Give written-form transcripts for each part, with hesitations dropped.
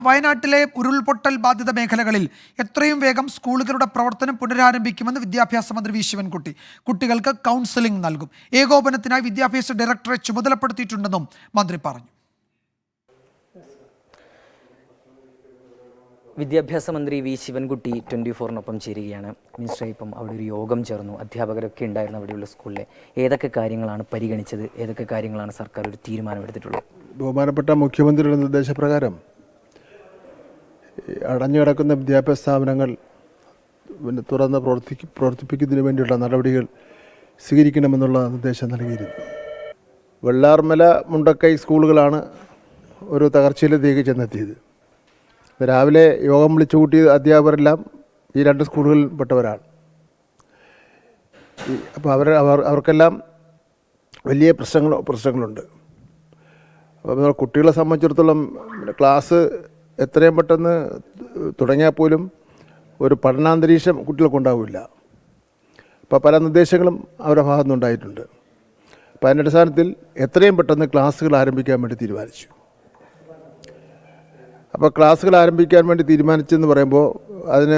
വയനാട്ടിലെ ഉരുൾപൊട്ടൽ ബാധിത മേഖലകളിൽ എത്രയും വേഗം സ്കൂളുകളുടെ പ്രവർത്തനം പുനരാരംഭിക്കുമെന്ന് വിദ്യാഭ്യാസ മന്ത്രി വി ശിവൻകുട്ടി. കുട്ടികൾക്ക് കൗൺസിലിംഗ് നൽകും. ഏകോപനത്തിനായി വിദ്യാഭ്യാസ ഡയറക്ടറെ ചുമതലപ്പെടുത്തിയിട്ടുണ്ടെന്നും മന്ത്രി പറഞ്ഞു. വിദ്യാഭ്യാസ മന്ത്രി വി ശിവൻകുട്ടി 24-നൊപ്പം ചേരുകയാണ്. മിനിസ്റ്റർ, ഇപ്പം അവിടെ ഒരു യോഗം ചേർന്നു. അധ്യാപകരൊക്കെ ഉണ്ടായിരുന്നു അവിടെയുള്ള സ്കൂളിലെ. ഏതൊക്കെ കാര്യങ്ങളാണ് പരിഗണിച്ചത്? ഏതൊക്കെ കാര്യങ്ങളാണ് സർക്കാർ ഒരു തീരുമാനമെടുത്തിട്ടുള്ളത്? ബഹുമാനപ്പെട്ട മുഖ്യമന്ത്രിയുടെ നിർദ്ദേശപ്രകാരം അടഞ്ഞുകിടക്കുന്ന വിദ്യാഭ്യാസ സ്ഥാപനങ്ങൾ തുറന്ന് പ്രവർത്തിപ്പിക്കുന്നതിന് വേണ്ടിയുള്ള നടപടികൾ സ്വീകരിക്കണമെന്നുള്ള നിർദ്ദേശം നൽകിയിരുന്നു. വെള്ളാർമല മുണ്ടക്കൈ സ്കൂളുകളാണ് ഒരു തകർച്ചയിലേക്ക് ചെന്നെത്തിയത്. രാവിലെ യോഗം വിളിച്ചു കൂട്ടിയ അധ്യാപകരെല്ലാം ഈ രണ്ട് സ്കൂളുകളിൽ പെട്ടവരാണ്. അപ്പോൾ അവർക്കെല്ലാം വലിയ പ്രശ്നങ്ങളുണ്ട്. അപ്പോൾ കുട്ടികളെ സംബന്ധിച്ചിടത്തോളം ക്ലാസ് എത്രയും പെട്ടെന്ന് തുടങ്ങിയാൽ പോലും ഒരു പഠനാന്തരീക്ഷം കുട്ടികൾക്കുണ്ടാവില്ല. അപ്പോൾ പല നിർദ്ദേശങ്ങളും അവരുടെ ഭാഗത്തുനിന്നുണ്ടായിട്ടുണ്ട്. അപ്പോൾ അതിൻ്റെ അടിസ്ഥാനത്തിൽ എത്രയും പെട്ടെന്ന് ക്ലാസ്സുകൾ ആരംഭിക്കാൻ വേണ്ടി തീരുമാനിച്ചു. അപ്പോൾ ക്ലാസ്സുകൾ ആരംഭിക്കാൻ വേണ്ടി തീരുമാനിച്ചെന്ന് പറയുമ്പോൾ അതിന്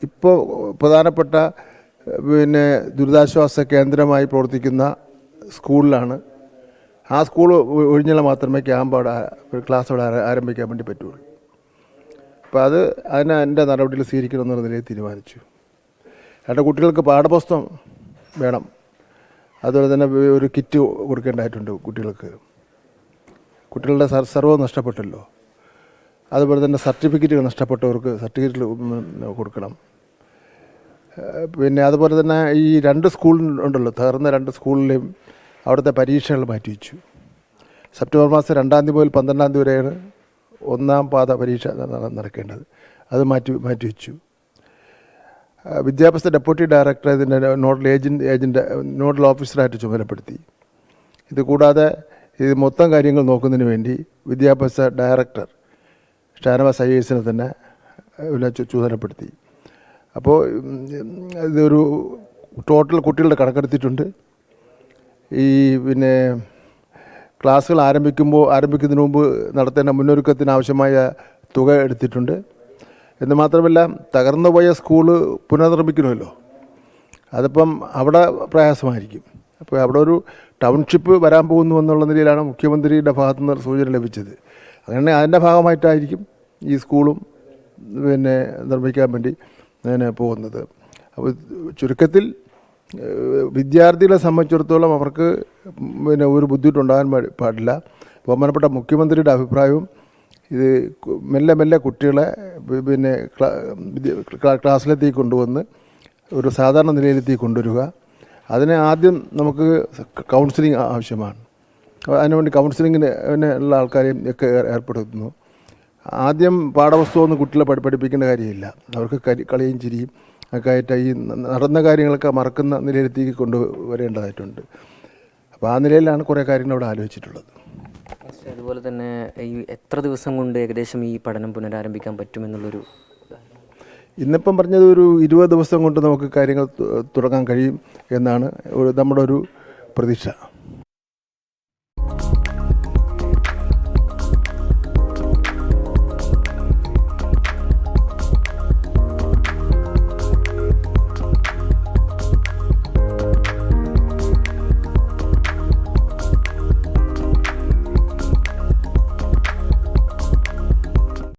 ഇപ്പോൾ പ്രധാനപ്പെട്ട ദുരിതാശ്വാസ കേന്ദ്രമായി പ്രവർത്തിക്കുന്ന സ്കൂളിലാണ്. ആ സ്കൂൾ ഒഴിഞ്ഞാൽ മാത്രമേ ക്ലാസ് അവിടെ ആരംഭിക്കാൻ വേണ്ടി പറ്റുള്ളൂ. അപ്പോൾ അതിൻ്റെ നടപടികൾ സ്വീകരിക്കണമെന്നുള്ള നിലയിൽ തീരുമാനിച്ചു. രണ്ട് കുട്ടികൾക്ക് പാഠപുസ്തകം വേണം. അതുപോലെ തന്നെ ഒരു കിറ്റ് കൊടുക്കേണ്ടതായിട്ടുണ്ട്. കുട്ടികളുടെ സർവ്വം നഷ്ടപ്പെട്ടല്ലോ. അതുപോലെ തന്നെ സർട്ടിഫിക്കറ്റുകൾ നഷ്ടപ്പെട്ടവർക്ക് സർട്ടിഫിക്കറ്റ് കൊടുക്കണം. അതുപോലെ തന്നെ ഈ രണ്ട് സ്കൂളുണ്ടല്ലോ, തകർന്ന രണ്ട് സ്കൂളിലെയും അവിടുത്തെ പരീക്ഷകൾ മാറ്റിവെച്ചു. സെപ്റ്റംബർ മാസം 2 മുതൽ 12 വരെയാണ് ഒന്നാം പാദ പരീക്ഷ നടക്കേണ്ടത്. അത് മാറ്റിവെച്ചു. വിദ്യാഭ്യാസ ഡെപ്യൂട്ടി ഡയറക്ടർ ഇതിൻ്റെ നോഡൽ ഓഫീസറായിട്ട് ചുമതലപ്പെടുത്തി. ഇത് കൂടാതെ ഇത് മൊത്തം കാര്യങ്ങൾ നോക്കുന്നതിന് വേണ്ടി വിദ്യാഭ്യാസ ഡയറക്ടർ ഷാനവാസ് IAS തന്നെ ചുമതലപ്പെടുത്തി. അപ്പോൾ ഇതൊരു ടോട്ടൽ കുട്ടികളുടെ കണക്കെടുത്തിട്ടുണ്ട്. ഈ ക്ലാസ്സുകൾ ആരംഭിക്കുന്നതിന് മുമ്പ് നടത്തേണ്ട മുന്നൊരുക്കത്തിന് ആവശ്യമായ തുക എടുത്തിട്ടുണ്ട്. എന്ന് മാത്രമല്ല, തകർന്നു പോയ സ്കൂള് പുനർനിർമ്മിക്കണമല്ലോ. അതിപ്പം അവിടെ പ്രയാസമായിരിക്കും. അപ്പോൾ അവിടെ ഒരു ടൗൺഷിപ്പ് വരാൻ പോകുന്നു എന്നുള്ള നിലയിലാണ് മുഖ്യമന്ത്രിയുടെ ഭാഗത്തു നിന്ന് സൂചന ലഭിച്ചത്. അങ്ങനെ അതിൻ്റെ ഭാഗമായിട്ടായിരിക്കും ഈ സ്കൂളും നിർമ്മിക്കാൻ വേണ്ടി പോകുന്നത്. അപ്പോൾ ചുരുക്കത്തിൽ വിദ്യാർത്ഥികളെ സംബന്ധിച്ചിടത്തോളം അവർക്ക് ഒരു ബുദ്ധിമുട്ടുണ്ടാകാൻ പാടില്ല. ബഹുമാനപ്പെട്ട മുഖ്യമന്ത്രിയുടെ അഭിപ്രായവും ഇത് മെല്ലെ കുട്ടികളെ ക്ലാസ്സിലെത്തേക്ക് കൊണ്ടുവന്ന് ഒരു സാധാരണ നിലയിലെത്തി കൊണ്ടുവരിക. അതിന് ആദ്യം നമുക്ക് കൗൺസിലിംഗ് ആവശ്യമാണ്. അതിനുവേണ്ടി കൗൺസിലിങ്ങിന് ഉള്ള ആൾക്കാരെയും ഒക്കെ ഏർപ്പെടുത്തുന്നു. ആദ്യം പാഠപുസ്തകമൊന്നും കുട്ടികളെ പഠിപ്പിക്കേണ്ട കാര്യമില്ല. അവർക്ക് കളിയും ചിരിയും ഒക്കെ ആയിട്ട് ഈ നടന്ന കാര്യങ്ങളൊക്കെ മറക്കുന്ന നിലയിലെത്തേക്ക് കൊണ്ടുവരേണ്ടതായിട്ടുണ്ട്. അപ്പോൾ ആ നിലയിലാണ് കുറേ കാര്യങ്ങൾ അവിടെ ആലോചിച്ചിട്ടുള്ളത്. അതുപോലെ തന്നെ ഈ എത്ര ദിവസം കൊണ്ട് ഏകദേശം ഈ പഠനം പുനരാരംഭിക്കാൻ പറ്റുമെന്നുള്ളൊരു ഇന്നിപ്പം പറഞ്ഞത് ഒരു 20 ദിവസം കൊണ്ട് നമുക്ക് കാര്യങ്ങൾ തുടങ്ങാൻ കഴിയും എന്നാണ് നമ്മുടെ ഒരു പ്രതീക്ഷ.